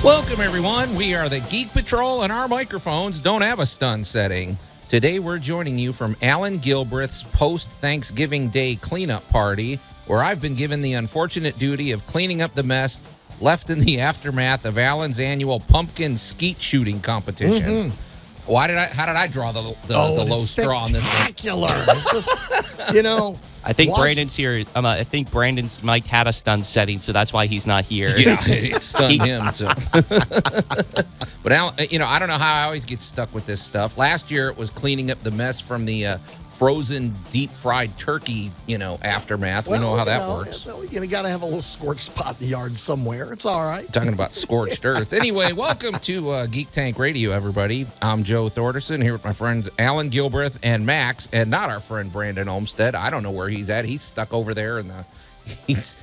Welcome, everyone. We are the Geek Patrol, and our microphones don't have a stun setting. Today, we're joining you from Allan Gilbreth's post-Thanksgiving Day cleanup party, where I've been given the unfortunate duty of cleaning up the mess left in the aftermath of Allan's annual pumpkin skeet shooting competition. How did I draw the low straw on this one? Spectacular. It's just, I think Brandon's here. I think Brandon's mic had a stun setting, so that's why he's not here. Yeah, it stunned him. So. But Al, I don't know how I always get stuck with this stuff. Last year it was cleaning up the mess from the frozen deep fried turkey, aftermath. We know how that works. You got to have a little scorched spot in the yard somewhere. It's all right. Talking about scorched earth. Anyway, welcome to Geek Tank Radio, everybody. I'm Joe Thorderson here with my friends Allan Gilbreth and Max, and not our friend Brandon Olmsted. I don't know where he's at. He's stuck over there in he's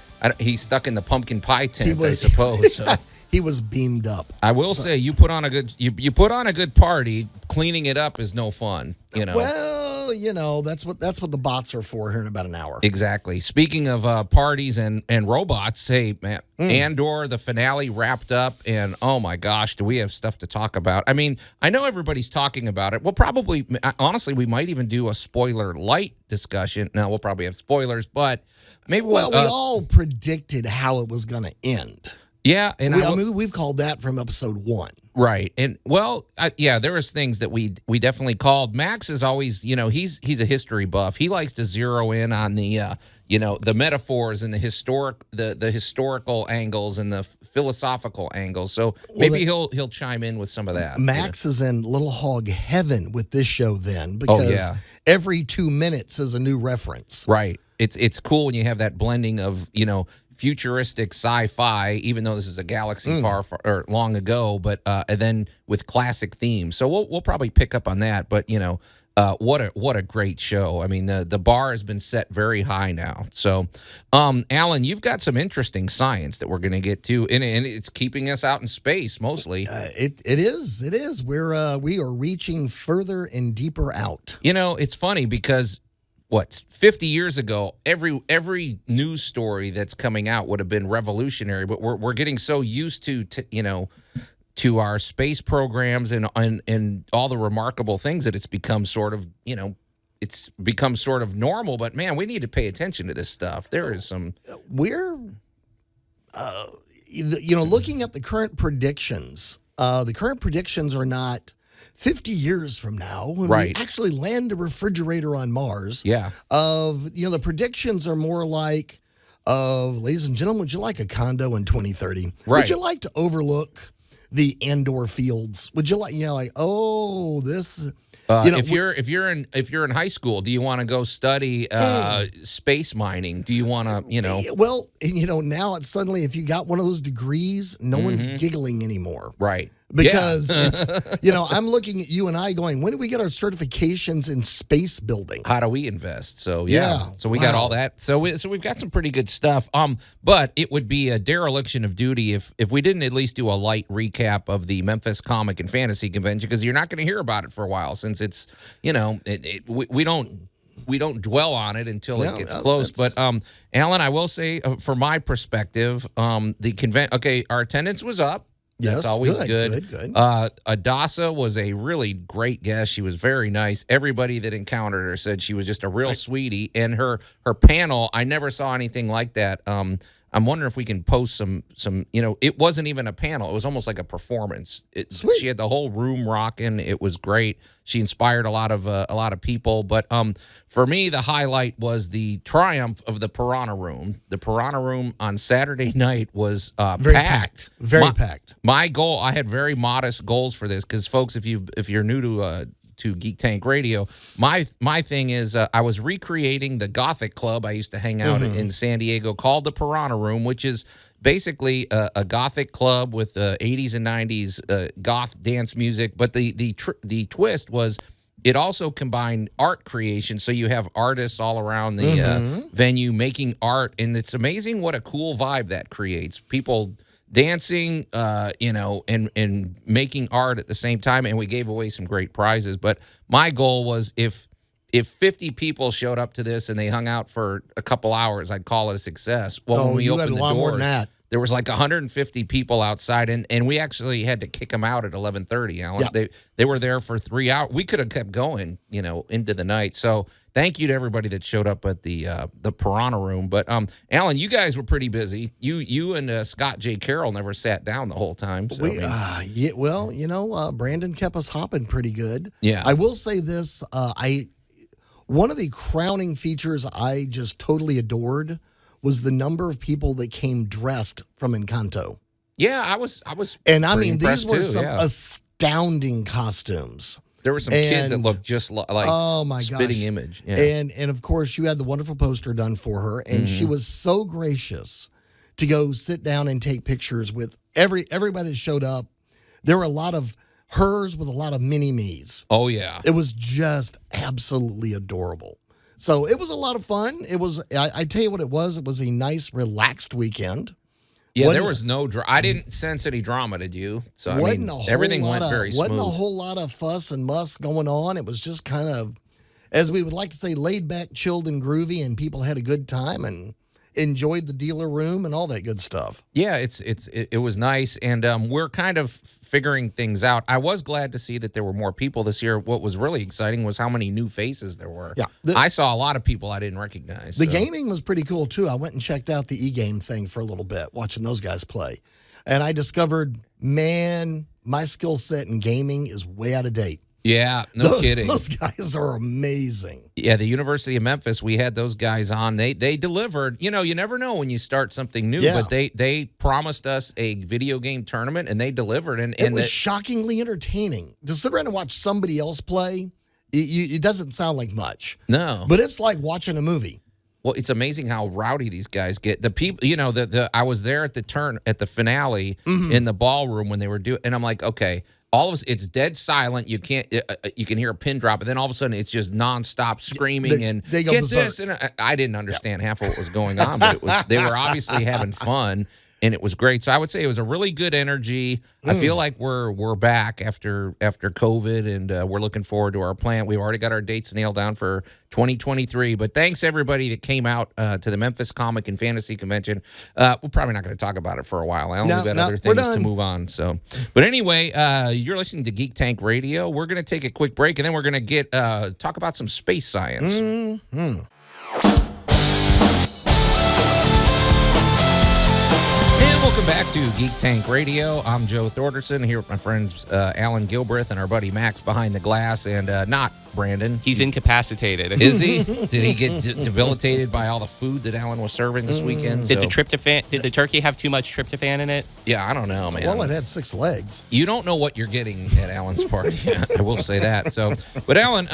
stuck in the pumpkin pie tent, I suppose. So. He was beamed up. I will say you put on a good party. Cleaning it up is no fun. Well, that's what the bots are for here in about an hour. Exactly. Speaking of parties and robots, hey, man, Andor, the finale wrapped up, and oh my gosh, do we have stuff to talk about? I mean, I know everybody's talking about it. We'll probably, honestly, we might even do a spoiler light discussion. No, we'll probably have spoilers, but maybe we all predicted how it was going to end. Yeah, and we've called that from episode 1. Right. And there was things that we definitely called. Max is always, he's a history buff. He likes to zero in on the the metaphors and the historical angles and the philosophical angles. So maybe he'll chime in with some of that. Max is in little hog heaven with this show then, because every 2 minutes is a new reference. Right. It's cool when you have that blending of, futuristic sci-fi, even though this is a galaxy far or long ago, but and then with classic themes. So we'll probably pick up on that. But what a great show. I mean, the bar has been set very high now. So, Allan, you've got some interesting science that we're going to get to, and it's keeping us out in space mostly. It is. We are reaching further and deeper out. It's funny because. 50 years ago, every news story that's coming out would have been revolutionary, but we're getting so used to our space programs and all the remarkable things that it's become sort of normal. But man, we need to pay attention to this stuff. There is some. We're looking at the current predictions. The current predictions are not 50 years from now, when we actually land a refrigerator on Mars, the predictions are more like, ladies and gentlemen, would you like a condo in 2030? Right. Would you like to overlook the Andor fields? Would you like, this... if you're in high school, do you want to go study space mining? Do you want to, Well, now it's suddenly, if you got one of those degrees, no one's giggling anymore. Right. Because it's, I'm looking at you and I going, when do we get our certifications in space building? How do we invest? So, So we got all that. So we've got some pretty good stuff. But it would be a dereliction of duty if we didn't at least do a light recap of the Memphis Comic and Fantasy Convention, because you're not going to hear about it for a while, since it's, we don't dwell on it until it gets close. But Allan, I will say, from my perspective, our attendance was up. Yes, that's always good. Adasa was a really great guest. She was very nice. Everybody that encountered her said she was just a real sweetie. And her panel, I never saw anything like that. I'm wondering if we can post some. It wasn't even a panel. It was almost like a performance. She had the whole room rocking. It was great. She inspired a lot of people. But for me, the highlight was the triumph of the Piranha Room. The Piranha Room on Saturday night was very packed. Very packed. My goal, I had very modest goals for this, because folks, if you're new to Geek Tank Radio, my thing is I was recreating the Gothic club I used to hang out in San Diego, called the Piranha Room, which is basically a Gothic club with 80s and 90s goth dance music. But the twist was it also combined art creation, so you have artists all around the venue making art, and it's amazing what a cool vibe that creates. People dancing, and making art at the same time, and we gave away some great prizes. But my goal was if 50 people showed up to this and they hung out for a couple hours, I'd call it a success. Well, when we you opened had a the lot more doors, than that. there was like 150 people outside, and we actually had to kick them out at 11:30. Alan, they were there for 3 hours. We could have kept going, into the night. So thank you to everybody that showed up at the Piranha Room. But Alan, you guys were pretty busy. You and Scott J. Carroll never sat down the whole time. So, Brandon kept us hopping pretty good. Yeah, I will say this: one of the crowning features I just totally adored was the number of people that came dressed from Encanto. Yeah, I was, and I mean, these were some astounding costumes. There were some kids that looked just like spitting image. Yeah. And of course, you had the wonderful poster done for her, and she was so gracious to go sit down and take pictures with everybody that showed up. There were a lot of hers with a lot of mini-me's. Oh, yeah. It was just absolutely adorable. So it was a lot of fun. It was, I tell you what it was a nice, relaxed weekend. Yeah, there was no I didn't sense any drama, did you? So everything went very smooth. Wasn't a whole lot of fuss and muss going on. It was just kind of, as we would like to say, laid back, chilled, and groovy, and people had a good time and enjoyed the dealer room and all that good stuff. Yeah, it was nice, and we're kind of figuring things out. I was glad to see that there were more people this year. What was really exciting was how many new faces there were. Yeah, I saw a lot of people I didn't recognize. The gaming was pretty cool too. I went and checked out the e-game thing for a little bit, watching those guys play, and I discovered, man, my skill set in gaming is way out of date. Yeah, no kidding. Those guys are amazing. Yeah, the University of Memphis, we had those guys on. They delivered. You never know when you start something new, but they promised us a video game tournament, and they delivered. And it was shockingly entertaining. To sit around and watch somebody else play, it doesn't sound like much. No. But it's like watching a movie. Well, it's amazing how rowdy these guys get. The people, I was there at the finale in the ballroom when they were doing, and I'm like, okay. All of us, it's dead silent. You can hear a pin drop, and then all of a sudden it's just nonstop screaming and they go get berserk. this. And I didn't understand half of what was going on, but they were obviously having fun, and it was great. So I would say it was a really good energy. I feel like we're back after COVID, and we're looking forward to our plan. We've already got our dates nailed down for 2023. But thanks everybody that came out to the Memphis Comic and Fantasy Convention. We're probably not going to talk about it for a while. We've got other things to move on. So, but anyway, you're listening to Geek Tank Radio. We're going to take a quick break, and then we're going to talk about some space science. Mm-hmm. Welcome back to Geek Tank Radio. I'm Joe Thorderson here with my friends Allan Gilbreth and our buddy Max behind the glass, and not Brandon. He's incapacitated. Is he? Did he get debilitated by all the food that Allan was serving this weekend? Did the turkey have too much tryptophan in it? Yeah, I don't know, man. Well, it had 6 legs. You don't know what you're getting at Allan's party. Yeah, I will say that. So, but Allan,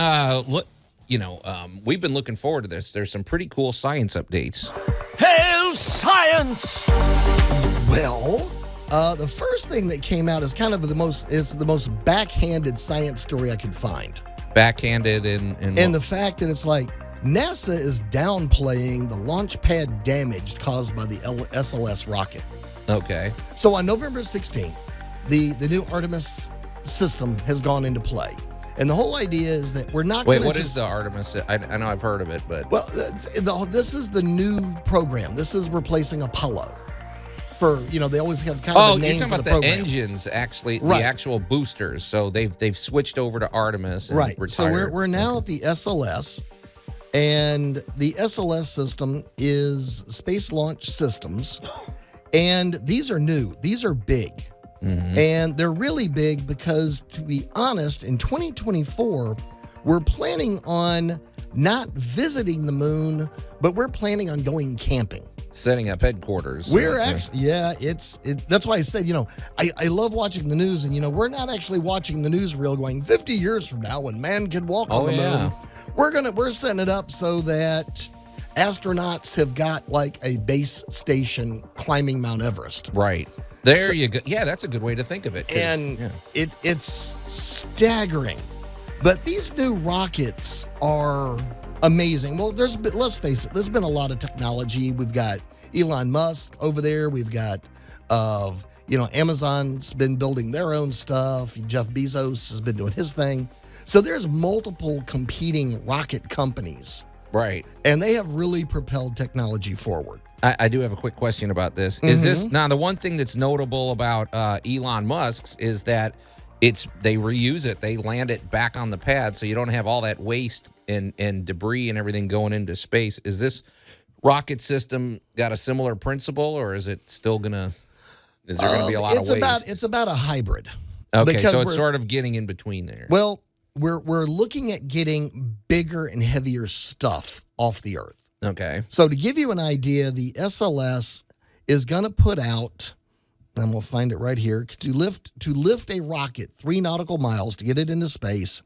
look, we've been looking forward to this. There's some pretty cool science updates. Hail science! Well, the first thing that came out is kind of the most backhanded science story I could find. Backhanded in the fact that it's like NASA is downplaying the launch pad damage caused by the SLS rocket. Okay. So on November 16th, the new Artemis system has gone into play. And the whole idea is that we're not going to what is the Artemis? I know I've heard of it, but... Well, this is the new program. This is replacing Apollo. They always have kind of a name for the program. Oh, you're talking about the engines, actually, the actual boosters. So they've switched over to Artemis and retired. So we're now at the SLS, and the SLS system is Space Launch Systems, and these are new. These are big. Mm-hmm. And they're really big because, to be honest, in 2024, we're planning on not visiting the moon, but we're planning on going camping. Setting up headquarters. We're actually, that's why I said, I love watching the news, and, we're not actually watching the newsreel going 50 years from now when man can walk on the moon. We're setting it up so that astronauts have got like a base station climbing Mount Everest. Right. There you go. Yeah, that's a good way to think of it. And it's staggering. But these new rockets are amazing. Well, let's face it, there's been a lot of technology. We've got Elon Musk over there. We've got, Amazon's been building their own stuff. Jeff Bezos has been doing his thing. So there's multiple competing rocket companies. Right. And they have really propelled technology forward. I do have a quick question about this. Is this now the one thing that's notable about Elon Musk's is that they reuse it, they land it back on the pad, so you don't have all that waste and debris and everything going into space. Is this rocket system got a similar principle, or is it still gonna? Is there gonna be a lot of waste? It's about a hybrid. Okay, so it's sort of getting in between there. Well, we're looking at getting bigger and heavier stuff off the Earth. Okay. So to give you an idea, the SLS is going to put out, and we'll find it right here, to lift a rocket 3 nautical miles to get it into space.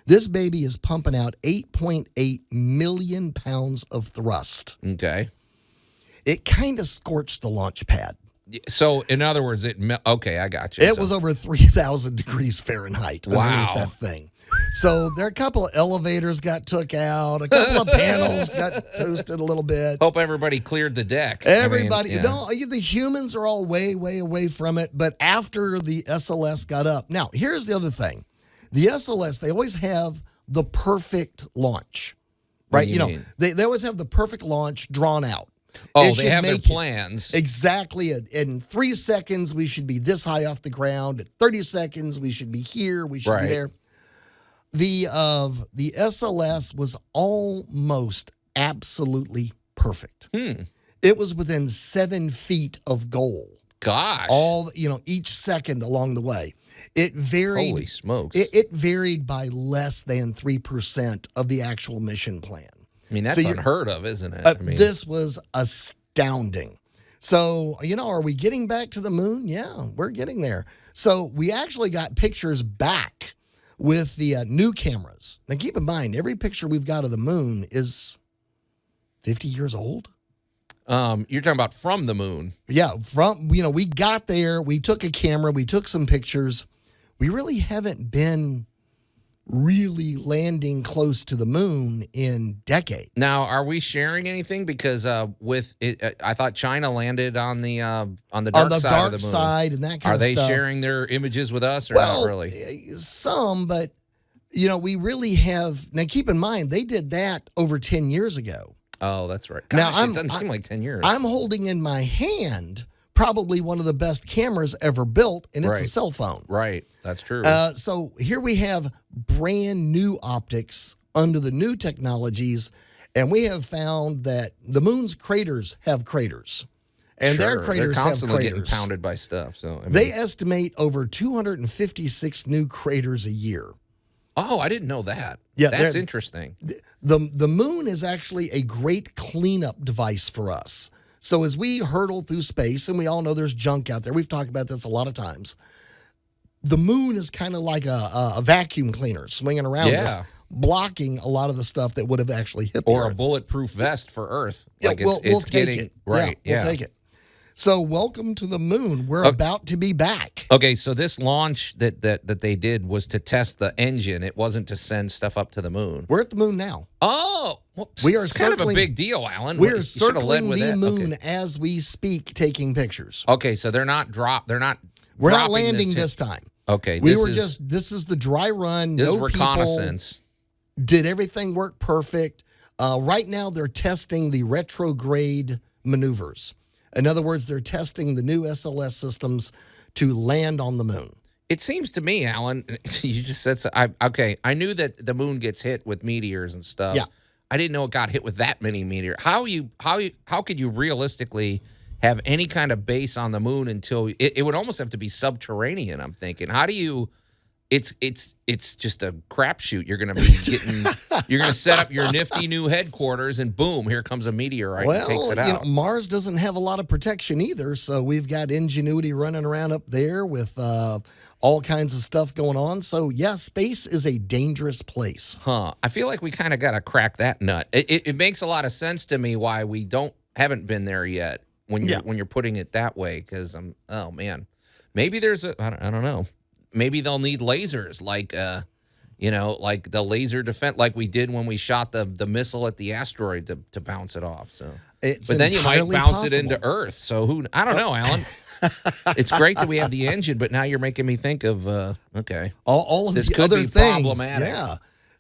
This baby is pumping out 8.8 million pounds of thrust. Okay. It kind of scorched the launch pad. So, in other words, okay, I got you. It was over 3,000 degrees Fahrenheit underneath that thing. So there are a couple of elevators got took out, a couple of panels got toasted a little bit. Hope everybody cleared the deck. Everybody, the humans are all way, way away from it. But after the SLS got up, now here's the other thing: the SLS, they always have the perfect launch, right? They always have the perfect launch drawn out. Oh, they have their plans. Exactly. In 3 seconds, we should be this high off the ground. At 30 seconds, we should be here. We should be there. The SLS was almost absolutely perfect. It was within 7 feet of goal. Gosh. Each second along the way. It varied. Holy smokes. It varied by less than 3% of the actual mission plan. I mean, that's unheard of, isn't it? This was astounding. So, are we getting back to the moon? Yeah, we're getting there. So we actually got pictures back with the new cameras. Now, keep in mind, every picture we've got of the moon is 50 years old. You're talking about from the moon. Yeah, we got there, we took a camera, we took some pictures. We really haven't been really landing close to the moon in decades. Now, are we sharing anything? Because with it, I thought China landed on the dark side of the moon. Side and that kind of stuff. Are they sharing their images with us, or not really? Some, but we really have. Now, keep in mind, they did that over 10 years ago. Oh, that's right. Gosh, now, it doesn't seem like 10 years. I'm holding in my hand probably one of the best cameras ever built, and it's a cell phone. Right, that's true. So here we have brand new optics under the new technologies, and we have found that the moon's craters have craters. And their craters They're constantly have craters. Getting pounded by stuff. So they estimate over 256 new craters a year. Oh, I didn't know that. Yeah, that's interesting. The moon is actually a great cleanup device for us. So as we hurtle through space, and we all know there's junk out there, we've talked about this a lot of times, the moon is kind of like a vacuum cleaner swinging around us, blocking a lot of the stuff that would have actually hit the Earth. Or a bulletproof vest for Earth. Yeah, we'll take it. Right, we'll take it. So welcome to the moon. We're about to be back. Okay, so this launch that they did was to test the engine. It wasn't to send stuff up to the moon. We're at the moon now. Oh, well, we are kind of a big deal, Alan. We are circling the moon as we speak, taking pictures. Okay, so they're not We're not landing this time. Okay, this is the dry run. This is reconnaissance. People, did everything work perfect? Right now, they're testing the retrograde maneuvers. In other words, they're testing the new SLS systems to land on the moon. It seems to me, Alan, you just said so. I knew that the moon gets hit with meteors and stuff. Yeah. I didn't know it got hit with that many meteors. How could you realistically have any kind of base on the moon until it would almost have to be subterranean? I'm thinking, how do you? It's just a crapshoot. You're going to be getting. You're going to set up your nifty new headquarters, and boom, here comes a meteorite and takes it out. Mars doesn't have a lot of protection either, so we've got Ingenuity running around up there with all kinds of stuff going on. So yeah, space is a dangerous place. I feel like we kind of got to crack that nut. It makes a lot of sense to me why we haven't been there yet when you're putting it that way. Because oh man, maybe there's I don't know. Maybe they'll need lasers, like like the laser defense, like we did when we shot the missile at the asteroid to bounce it off. So, but then you might bounce it into Earth. So I don't know, Alan. It's great that we have the engine, but now you're making me think of okay, all of this the could other be things. problematic. Yeah.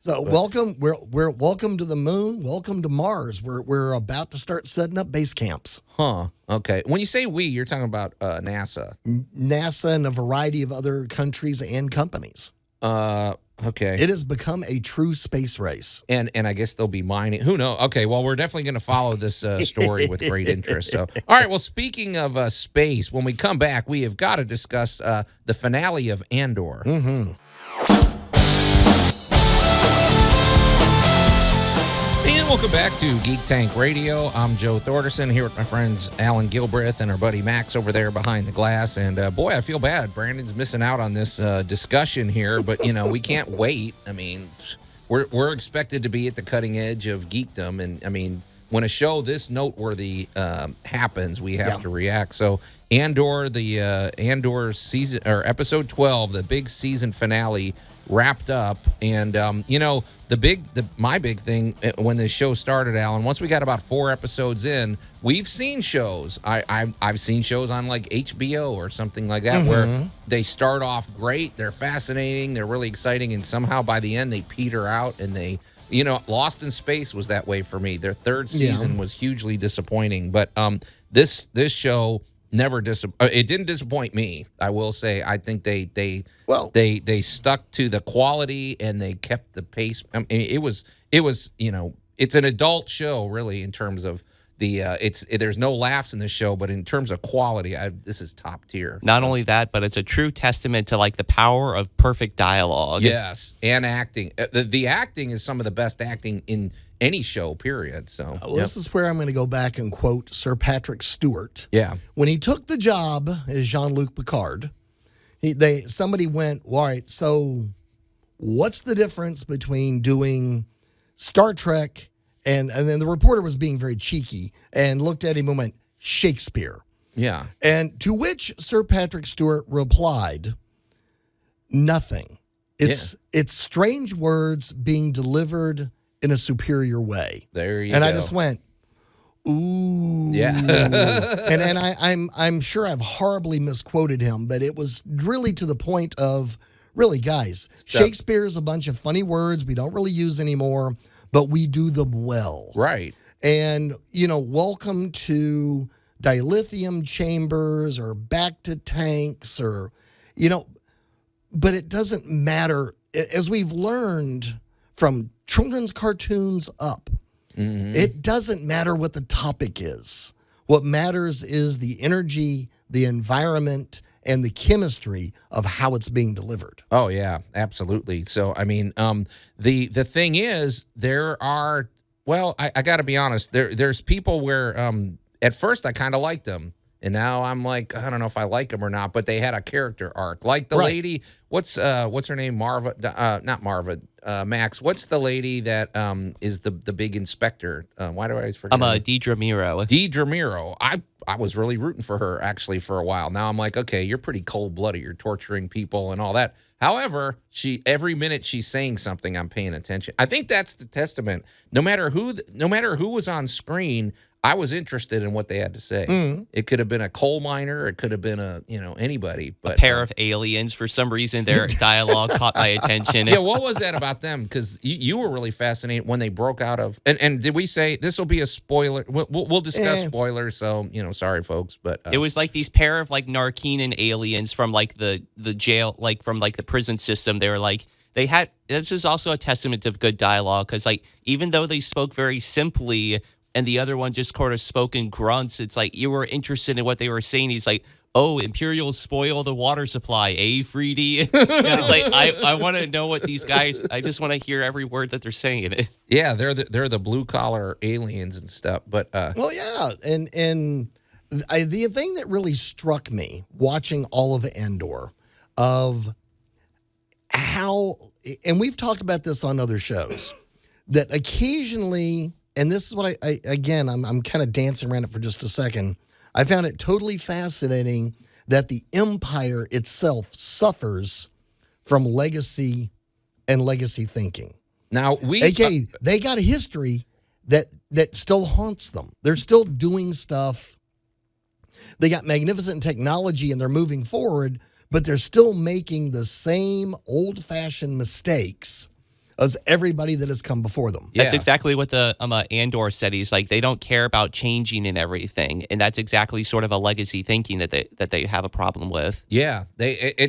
So welcome, we're welcome to the moon, welcome to Mars. We're about to start setting up base camps. Huh. Okay. When you say we, you're talking about NASA. NASA and a variety of other countries and companies. Okay. It has become a true space race. And I guess they'll be mining. Who knows? Okay, well, we're definitely going to follow this story with great interest. So, all right, well, speaking of space, when we come back, we have got to discuss the finale of Andor. Mm-hmm. And welcome back to Geek Tank Radio. I'm Joe Thorderson here with my friends Allan Gilbreth and our buddy Max over there behind the glass. And boy, I feel bad. Brandon's missing out on this discussion here, but we can't wait. I mean, we're expected to be at the cutting edge of geekdom, and I mean, when a show this noteworthy happens, we have to react. So Andor, the Andor season or episode 12, the big season finale wrapped up, and my big thing when this show started, Alan, once we got about 4 episodes in, we've seen shows. I've seen shows on like HBO or something like that where they start off great, they're fascinating, they're really exciting, and somehow by the end they peter out and they. Lost in Space was that way for me. Their third season was hugely disappointing, but this show never it didn't disappoint me. I will say I think they stuck to the quality and they kept the pace. I mean, it was it's an adult show really in terms of the there's no laughs in this show, but in terms of quality, this is top tier. Not only that, but it's a true testament to like the power of perfect dialogue. Yes, and acting. The acting is some of the best acting in any show, period. So this is where I'm going to go back and quote Sir Patrick Stewart. Yeah, when he took the job as Jean-Luc Picard, somebody went, all right, so what's the difference between doing Star Trek? And then the reporter was being very cheeky and looked at him and went, Shakespeare. Yeah. And to which Sir Patrick Stewart replied, nothing. It's strange words being delivered in a superior way. There you go. And I just went, ooh. Yeah. and I'm sure I've horribly misquoted him, but it was really to the point of, really, guys, Shakespeare's a bunch of funny words we don't really use anymore, but we do them well. Right. And, welcome to dilithium chambers or back to tanks or, but it doesn't matter. As we've learned from children's cartoons up, it doesn't matter what the topic is. What matters is the energy, the environment, and the chemistry of how it's being delivered. Oh, yeah, absolutely. So, I mean, the thing is, there are, well, I got to be honest, there's people where at first I kind of liked them. And now I'm like, I don't know if I like them or not, but they had a character arc. Like the lady, what's her name? Marva, not Marva, Max. What's the lady that is the big inspector? Why do I always forget? Deidre Miro. Deidre Miro. I was really rooting for her actually for a while. Now I'm like, okay, you're pretty cold-blooded. You're torturing people and all that. However, every minute she's saying something, I'm paying attention. I think that's the testament. No matter who was on screen, I was interested in what they had to say. It could have been a coal miner. It could have been anybody. But a pair of aliens. For some reason, their dialogue caught my attention. Yeah, what was that about them? Because you were really fascinated when they broke out of. And did we say this will be a spoiler? We'll discuss spoilers. So sorry, folks, but it was like these pair of like Narkenan aliens from like the jail, like from like the prison system. They were like. This is also a testament of good dialogue because like even though they spoke very simply. And the other one just sort of spoke in grunts. It's like you were interested in what they were saying. He's like, oh, Imperials spoil the water supply, Freedy? It's like, I want to know what these guys, I just want to hear every word that they're saying. Yeah, they're the blue-collar aliens and stuff. But well, yeah. And the thing that really struck me watching all of Andor of how, and we've talked about this on other shows, that occasionally... And this is what I'm kind of dancing around it for just a second. I found it totally fascinating that the Empire itself suffers from legacy and legacy thinking. Now they got a history that still haunts them. They're still doing stuff. They got magnificent technology and they're moving forward, but they're still making the same old-fashioned mistakes as everybody that has come before them. That's exactly what the Andor said. He's like, they don't care about changing and everything, and that's exactly sort of a legacy thinking that they have a problem with. Yeah,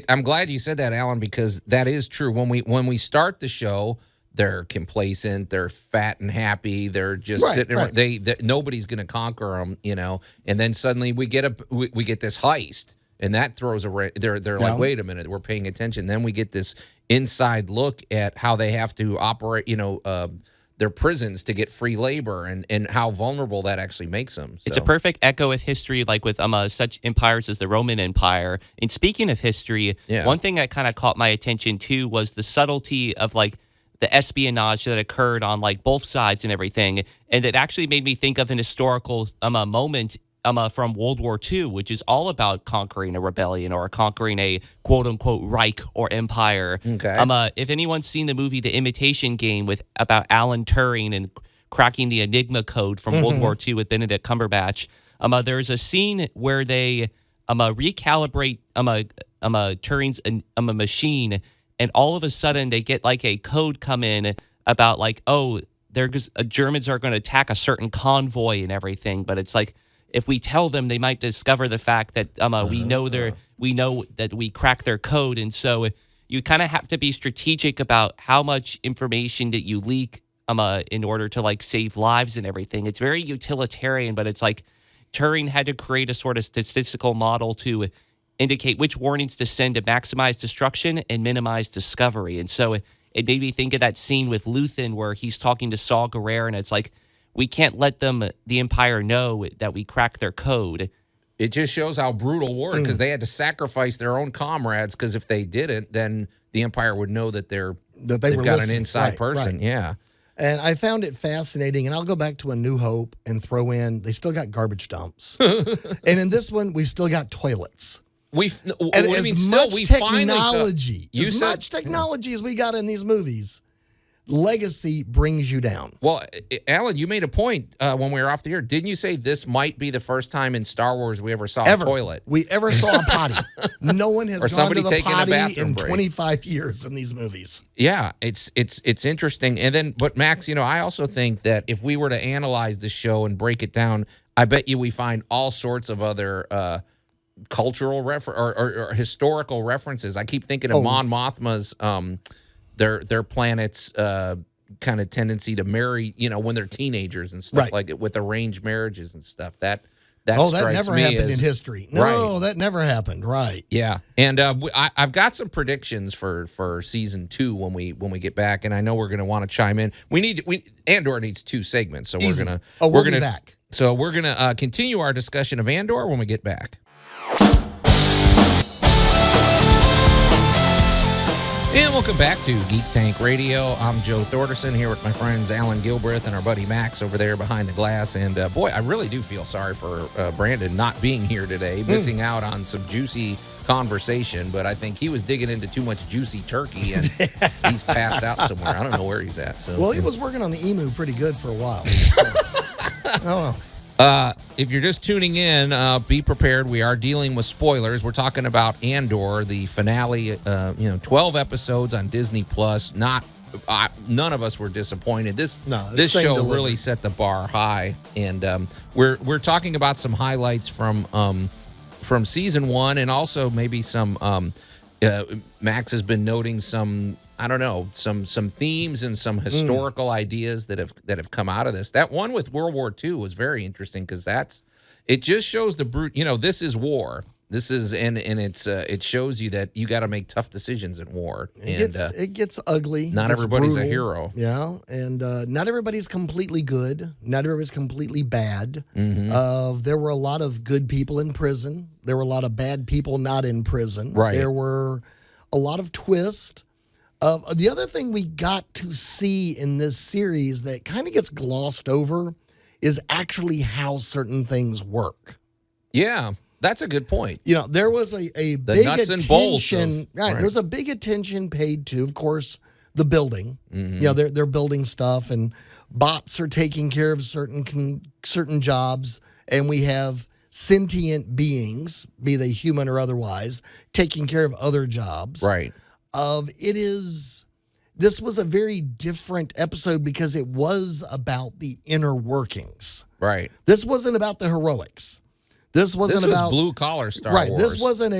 I'm glad you said that, Alan, because that is true. When we start the show, they're complacent, they're fat and happy, they're just sitting there. They nobody's going to conquer them, And then suddenly we get this heist, and that throws they're like, wait a minute, we're paying attention. Then we get this inside look at how they have to operate, their prisons to get free labor and how vulnerable that actually makes them. So. It's a perfect echo of history, like with such empires as the Roman Empire. And speaking of history, one thing that kind of caught my attention too was the subtlety of like the espionage that occurred on like both sides and everything. And it actually made me think of an historical moment from World War II, which is all about conquering a rebellion or conquering a quote-unquote Reich or empire. Okay. If anyone's seen the movie The Imitation Game about Alan Turing and cracking the Enigma code from World War II with Benedict Cumberbatch, there's a scene where they recalibrate Turing's machine, and all of a sudden they get like a code come in about like, Germans are going to attack a certain convoy and everything, but it's like, if we tell them, they might discover the fact that we know that we crack their code, and so you kind of have to be strategic about how much information that you leak in order to like save lives and everything. It's very utilitarian, but it's like Turing had to create a sort of statistical model to indicate which warnings to send to maximize destruction and minimize discovery. And so it made me think of that scene with Luthen where he's talking to Saw Gerrera, and it's like, we can't let the Empire know that we cracked their code. It just shows how brutal war, because they had to sacrifice their own comrades, because if they didn't, then the Empire would know that they've got an inside person. Right. Yeah. And I found it fascinating, and I'll go back to A New Hope and throw in, they still got garbage dumps. And in this one, we've still got toilets. Much technology as we got in these movies, legacy brings you down. Well, Alan, you made a point when we were off the air. Didn't you say this might be the first time in Star Wars we ever saw a toilet? We ever saw a potty. No one has gone to the potty in 25 years in these movies. Yeah, it's interesting. And then, but Max, I also think that if we were to analyze the show and break it down, I bet you we find all sorts of other cultural or historical references. I keep thinking of Mon Mothma's their planet's kind of tendency to marry, when they're teenagers and stuff like it, with arranged marriages and stuff. That never happened in history. No, that never happened. Right. Yeah, and I've got some predictions for season 2 when we get back, and I know we're going to want to chime in. Andor needs 2 segments, so Easy. we're be back. So we're gonna continue our discussion of Andor when we get back. And welcome back to Geek Tank Radio. I'm Joe Thorderson here with my friends Alan Gilbreth and our buddy Max over there behind the glass. And boy, I really do feel sorry for Brandon not being here today, missing out on some juicy conversation. But I think he was digging into too much juicy turkey, and he's passed out somewhere. I don't know where he's at. So, well, he was working on the emu pretty good for a while. So, I don't know. If you're just tuning in, be prepared. We are dealing with spoilers. We're talking about Andor, the finale. 12 episodes on Disney Plus. None of us were disappointed. This show really set the bar high, and we're talking about some highlights from season 1, and also maybe some. Max has been noting some. I don't know, some themes and some historical ideas that have come out of this. That one with World War II was very interesting, because it just shows the brute. This is war. This is and it shows you that you got to make tough decisions in war. It gets ugly. Not everybody's brutal. A hero. Yeah, and not everybody's completely good. Not everybody's completely bad. There were a lot of good people in prison. There were a lot of bad people not in prison. Right. There were a lot of twists. The other thing we got to see in this series that kind of gets glossed over is actually how certain things work. Yeah, that's a good point. There was a big attention. There was a big attention paid to, of course, the building. They're building stuff, and bots are taking care of certain jobs, and we have sentient beings, be they human or otherwise, taking care of other jobs. Right. this was a very different episode because it was about the inner workings. Right. This wasn't about the heroics. This wasn't about blue collar Star Wars. Right. This wasn't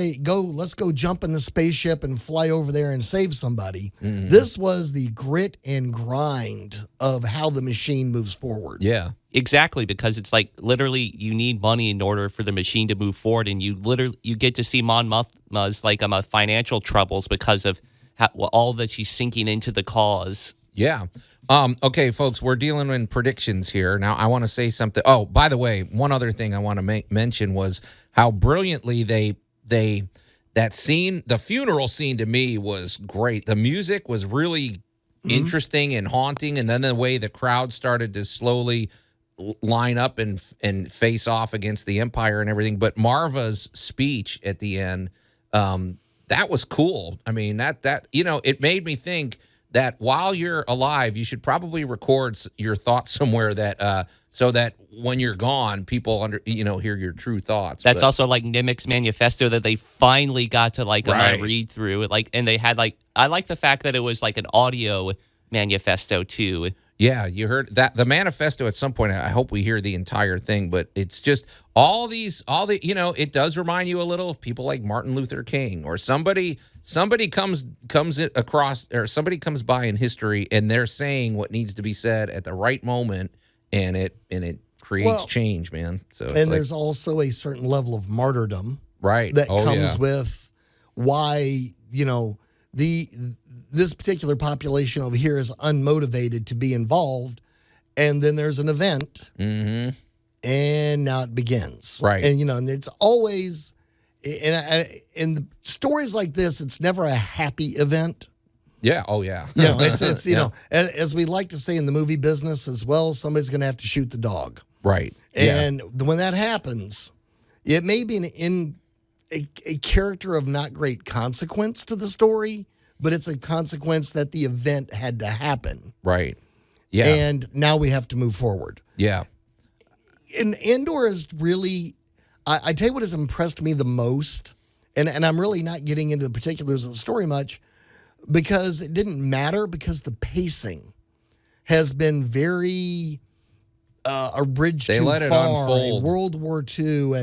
let's go jump in the spaceship and fly over there and save somebody. Mm-hmm. This was the grit and grind of how the machine moves forward. Yeah. Exactly, because it's like literally you need money in order for the machine to move forward, and you get to see Mon Mothma's like financial troubles because of all that she's sinking into the cause. Yeah. Okay, folks, we're dealing in predictions here. Now, I want to say something. Oh, by the way, one other thing I want to mention was how brilliantly that scene, the funeral scene to me was great. The music was really interesting and haunting, and then the way the crowd started to slowly line up and face off against the Empire and everything. But Marva's speech at the end, that was cool. I mean, that it made me think that while you're alive, you should probably record your thoughts somewhere that so that when you're gone, people hear your true thoughts. That's also like Nimic's manifesto that they finally got to read through. And they had I like the fact that it was like an audio manifesto too. Yeah, you heard that the manifesto at some point. I hope we hear the entire thing, but it's just it does remind you a little of people like Martin Luther King or somebody comes across, or somebody comes by in history and they're saying what needs to be said at the right moment, and it creates change, man. So there's also a certain level of martyrdom, right, that comes with why this particular population over here is unmotivated to be involved, and then there's an event, and now it begins. Right. And, and it's always, in the stories like this, it's never a happy event. Yeah. Oh, yeah. It's as we like to say in the movie business as well, somebody's going to have to shoot the dog. Right. And when that happens, it may be a character of not great consequence to the story, but it's a consequence that the event had to happen. Right. Yeah. And now we have to move forward. Yeah. And Andor is really, I tell you what has impressed me the most, and I'm really not getting into the particulars of the story much, because it didn't matter, because the pacing has been very a bridge they too let it far, unfold. a World War II,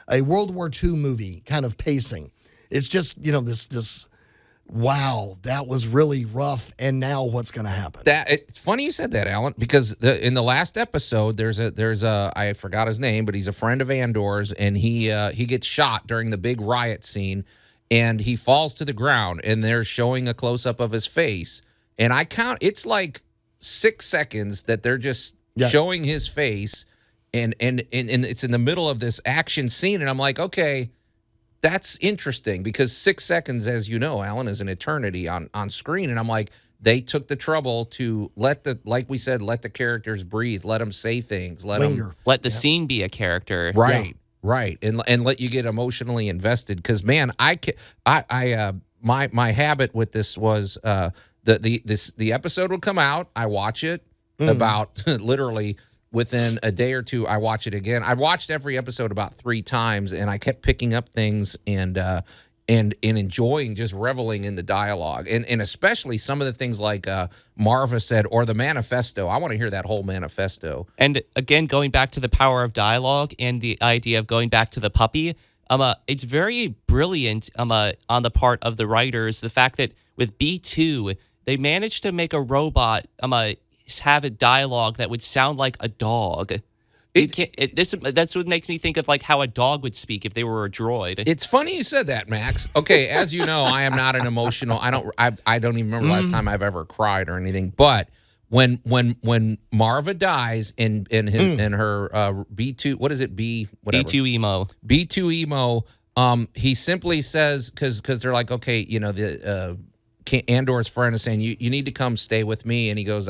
a World War II movie kind of pacing. It's just, this wow, that was really rough, and now what's going to happen? It's funny you said that, Allan, because in the last episode, there's a I forgot his name, but he's a friend of Andor's, and he gets shot during the big riot scene, and he falls to the ground, and they're showing a close up of his face, and it's like 6 seconds that they're just showing his face, and it's in the middle of this action scene, and I'm like, okay. That's interesting, because 6 seconds, as you know, Allan, is an eternity on screen. And I'm like, they took the trouble to let the characters breathe, let them say things, let the scene be a character. Right, right. And let you get emotionally invested. Because, man, my habit with this was the episode would come out, I watch it about literally within a day or two, I watch it again. I watched every episode about 3 times, and I kept picking up things and enjoying, just reveling in the dialogue, and especially some of the things like Marva said, or the manifesto. I want to hear that whole manifesto. And again, going back to the power of dialogue and the idea of going back to the puppy, it's very brilliant on the part of the writers. The fact that with B2, they managed to make a robot have a dialogue that would sound like a dog. That's what makes me think of like how a dog would speak if they were a droid. It's funny you said that, Max. Okay, as you know, I am not an emotional. I don't even remember the last time I've ever cried or anything. But when Marva dies in her B2, what is it, B whatever, B2 emo, he simply says, because they're like, okay, the Andor's friend is saying you need to come stay with me, and he goes,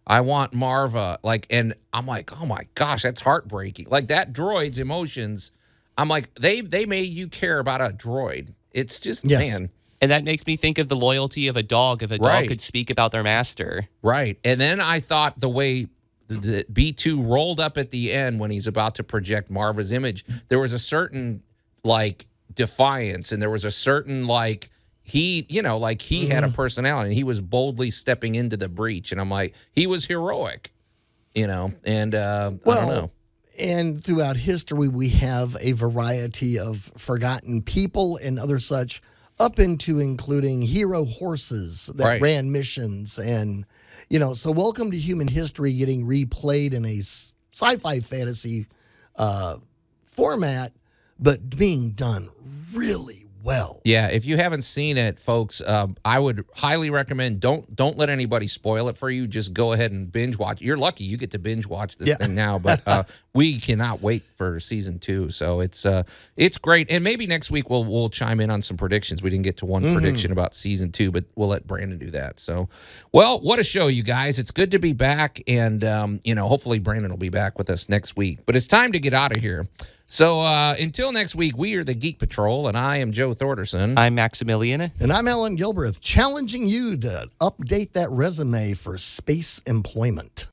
I want Marva, and I'm like, oh my gosh, that's heartbreaking. Like, that droid's emotions, I'm like, they made you care about a droid. It's just, man. And that makes me think of the loyalty of a dog, if a dog could speak about their master. Right. And then I thought the way the B2 rolled up at the end when he's about to project Marva's image, there was a certain, defiance, and there was a certain, he, like he had a personality, and he was boldly stepping into the breach. And I'm like, he was heroic, and I don't know. And throughout history, we have a variety of forgotten people and other such, up into including hero horses that ran missions. And, so welcome to human history getting replayed in a sci-fi fantasy format, but being done really well. Yeah, if you haven't seen it, folks, I would highly recommend don't let anybody spoil it for you. Just go ahead and binge watch. You're lucky you get to binge watch this thing now, but we cannot wait for season 2. So it's great. And maybe next week we'll chime in on some predictions. We didn't get to one prediction about season 2, but we'll let Brandon do that. So, well, what a show, you guys. It's good to be back, and hopefully Brandon will be back with us next week. But it's time to get out of here. So until next week, we are the Geek Patrol, and I am Joe Thorderson. I'm Maximilian. And I'm Allan Gilbreth, challenging you to update that resume for space employment.